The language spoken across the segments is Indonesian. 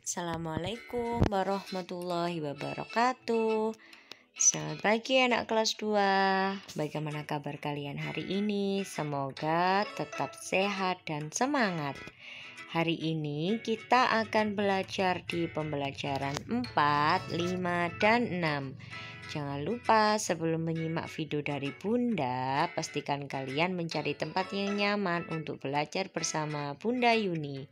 Assalamualaikum warahmatullahi wabarakatuh. Selamat pagi anak kelas 2. Bagaimana kabar kalian hari ini? Semoga tetap sehat dan semangat. Hari ini kita akan belajar di pembelajaran 4, 5, dan 6. Jangan lupa sebelum menyimak video dari Bunda, pastikan kalian mencari tempat yang nyaman untuk belajar bersama Bunda Yuni.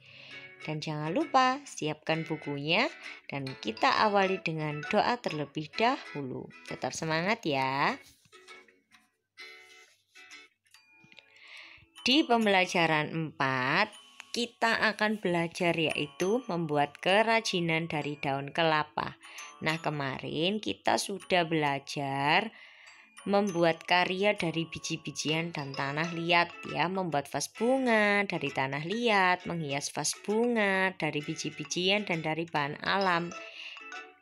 Dan jangan lupa siapkan bukunya dan kita awali dengan doa terlebih dahulu. Tetap semangat ya. Di pembelajaran 4 kita akan belajar yaitu membuat kerajinan dari daun kelapa. Nah, kemarin kita sudah belajar membuat karya dari biji-bijian dan tanah liat ya, membuat vas bunga dari tanah liat, menghias vas bunga dari biji-bijian dan dari bahan alam.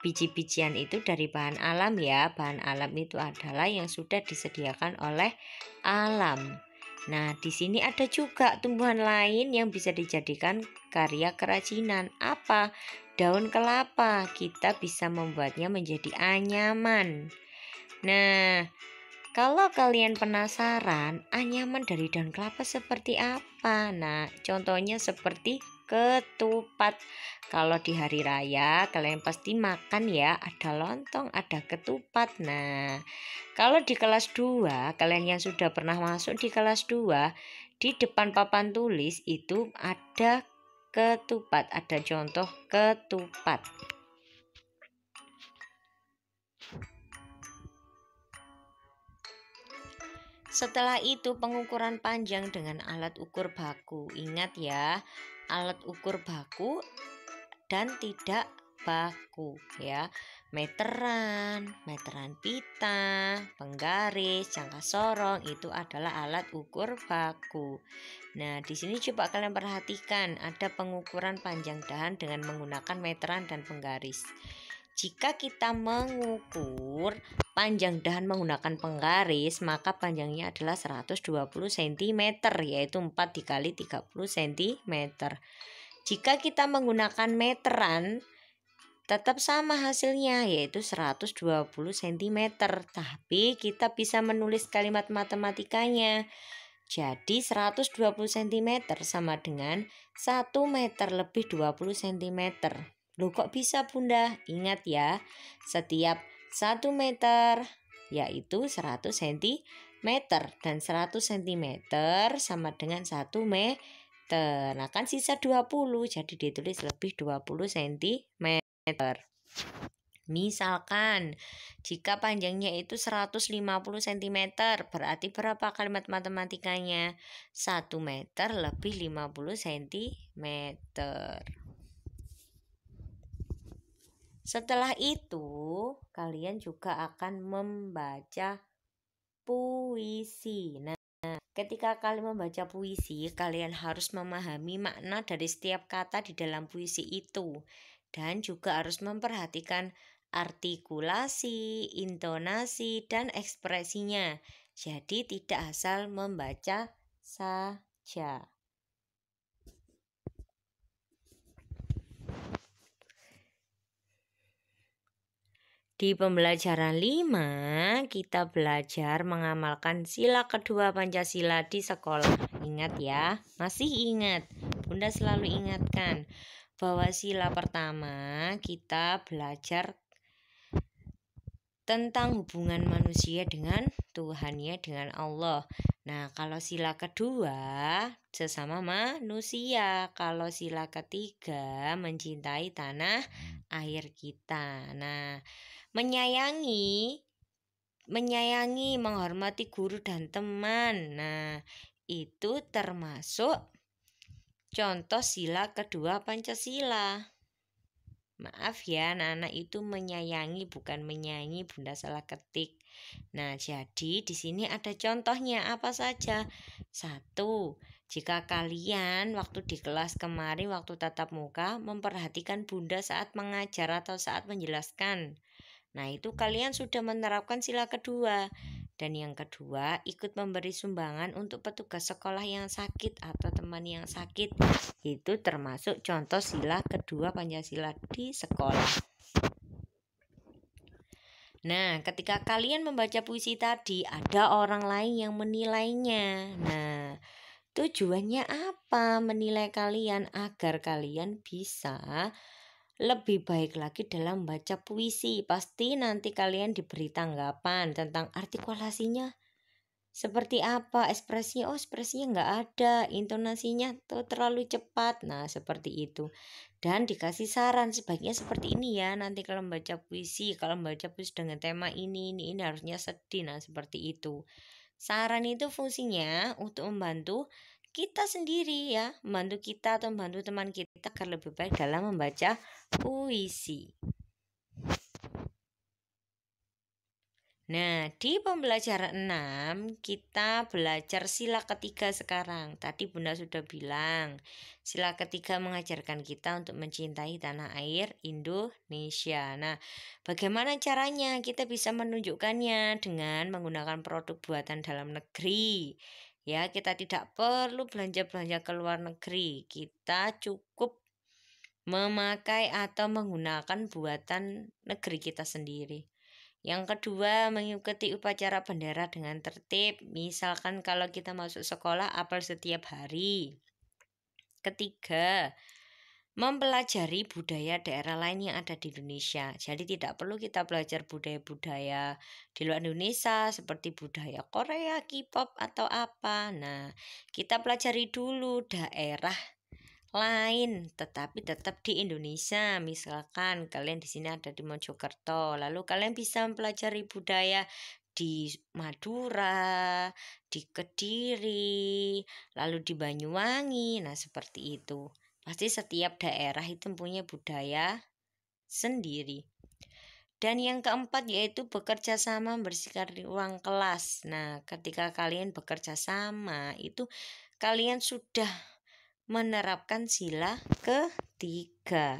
Biji-bijian itu dari bahan alam ya, bahan alam itu adalah yang sudah disediakan oleh alam. Nah, di sini ada juga tumbuhan lain yang bisa dijadikan karya kerajinan. Apa? Daun kelapa. Kita bisa membuatnya menjadi anyaman. Nah, kalau kalian penasaran anyaman dari daun kelapa seperti apa? Nah, contohnya seperti ketupat. Kalau di hari raya kalian pasti makan ya, ada lontong, ada ketupat. Nah, kalau di kelas 2, kalian yang sudah pernah masuk di kelas 2, di depan papan tulis itu ada ketupat, ada contoh ketupat. Setelah itu pengukuran panjang dengan alat ukur baku. Ingat ya, alat ukur baku dan tidak baku ya. Meteran pita, penggaris, jangka sorong itu adalah alat ukur baku. Nah, di sini coba kalian perhatikan ada pengukuran panjang dahan dengan menggunakan meteran dan penggaris. Jika kita mengukur panjang dahan menggunakan penggaris, maka panjangnya adalah 120 cm, yaitu 4 dikali 30 cm. Jika kita menggunakan meteran, tetap sama hasilnya, yaitu 120 cm. Tapi kita bisa menulis kalimat matematikanya. Jadi 120 cm sama dengan 1 meter lebih 20 cm. Loh, kok bisa Bunda? Ingat ya, setiap 1 meter yaitu 100 cm dan 100 cm sama dengan 1 meter. Nah, kan sisa 20, jadi ditulis lebih 20 cm. Misalkan jika panjangnya itu 150 cm, berarti berapa kalimat matematikanya? 1 meter lebih 50 cm. Setelah itu, kalian juga akan membaca puisi. Nah, ketika kalian membaca puisi, kalian harus memahami makna dari setiap kata di dalam puisi itu. Dan juga harus memperhatikan artikulasi, intonasi, dan ekspresinya. Jadi tidak asal membaca saja. Di pembelajaran 5, kita belajar mengamalkan sila kedua Pancasila di sekolah. Ingat ya, masih ingat? Bunda selalu ingatkan bahwa sila pertama kita belajar tentang hubungan manusia dengan Tuhannya, dengan Allah. Nah, kalau sila kedua sesama manusia. Kalau sila ketiga mencintai tanah air kita. Nah, menyayangi, menghormati guru dan teman. Nah, itu termasuk contoh sila kedua Pancasila. Maaf ya, anak-anak itu menyayangi bukan menyanyi, Bunda salah ketik. Nah, jadi di sini ada contohnya apa saja. 1. Jika kalian waktu di kelas kemarin waktu tatap muka memperhatikan Bunda saat mengajar atau saat menjelaskan, nah itu kalian sudah menerapkan sila kedua. Dan yang kedua, ikut memberi sumbangan untuk petugas sekolah yang sakit atau teman yang sakit. Itu termasuk contoh sila kedua Pancasila di sekolah. Nah, ketika kalian membaca puisi tadi, ada orang lain yang menilainya. Nah, tujuannya apa? Menilai kalian agar kalian bisa lebih baik lagi dalam membaca puisi. Pasti nanti kalian diberi tanggapan tentang artikulasinya seperti apa, ekspresinya, ekspresinya nggak ada, intonasinya tuh terlalu cepat. Nah, seperti itu. Dan dikasih saran sebaiknya seperti ini ya. Nanti kalau membaca puisi, kalau membaca puisi dengan tema ini harusnya sedih. Nah, seperti itu. Saran itu fungsinya untuk membantu kita sendiri ya, membantu kita atau membantu teman kita agar lebih baik dalam membaca puisi. Nah, di pembelajaran 6 kita belajar sila ketiga sekarang. Tadi Bunda sudah bilang, sila ketiga mengajarkan kita untuk mencintai tanah air Indonesia. Nah, bagaimana caranya kita bisa menunjukkannya dengan menggunakan produk buatan dalam negeri. Ya, kita tidak perlu belanja-belanja ke luar negeri. Kita cukup memakai atau menggunakan buatan negeri kita sendiri. Yang kedua, mengikuti upacara bendera dengan tertib. Misalkan kalau kita masuk sekolah, apel setiap hari. Ketiga, mempelajari budaya daerah lain yang ada di Indonesia. Jadi tidak perlu kita belajar budaya-budaya di luar Indonesia seperti budaya Korea, K-pop atau apa. Nah, kita pelajari dulu daerah lain tetapi tetap di Indonesia. Misalkan kalian di sini ada di Mojokerto, lalu kalian bisa mempelajari budaya di Madura, di Kediri, lalu di Banyuwangi. Nah, seperti itu. Pasti setiap daerah itu punya budaya sendiri. Dan yang keempat yaitu bekerja sama membersihkan ruang kelas. Nah, ketika kalian bekerja sama itu kalian sudah menerapkan sila ketiga.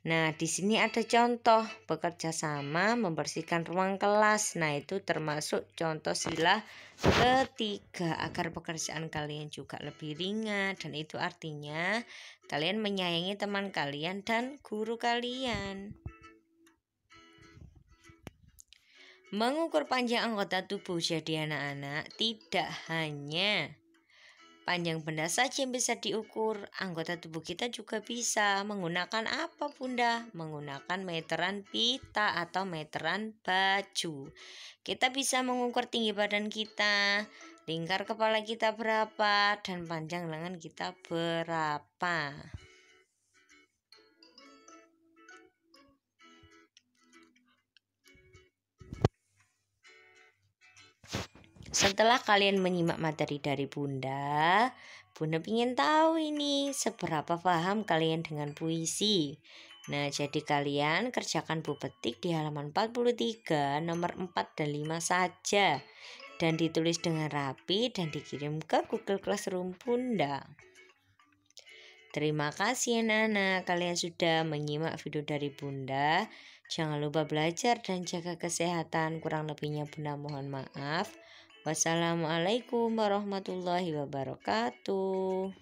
Nah, di sini ada contoh bekerja sama membersihkan ruang kelas. Nah, itu termasuk contoh sila ketiga agar pekerjaan kalian juga lebih ringan, dan itu artinya kalian menyayangi teman kalian dan guru kalian. Mengukur panjang anggota tubuh jadi anak-anak tidak hanya panjang benda saja yang bisa diukur, anggota tubuh kita juga bisa. Menggunakan apa Bunda? Menggunakan meteran pita atau meteran baju. Kita bisa mengukur tinggi badan kita, lingkar kepala kita berapa, dan panjang lengan kita berapa. Setelah kalian menyimak materi dari Bunda ingin tahu ini seberapa paham kalian dengan puisi. Nah, jadi kalian kerjakan buku petik di halaman 43 nomor 4 dan 5 saja. Dan ditulis dengan rapi dan dikirim ke Google Classroom Bunda. Terima kasih anak-anak, kalian sudah menyimak video dari Bunda. Jangan lupa belajar dan jaga kesehatan. Kurang lebihnya Bunda mohon maaf. Wassalamualaikum warahmatullahi wabarakatuh.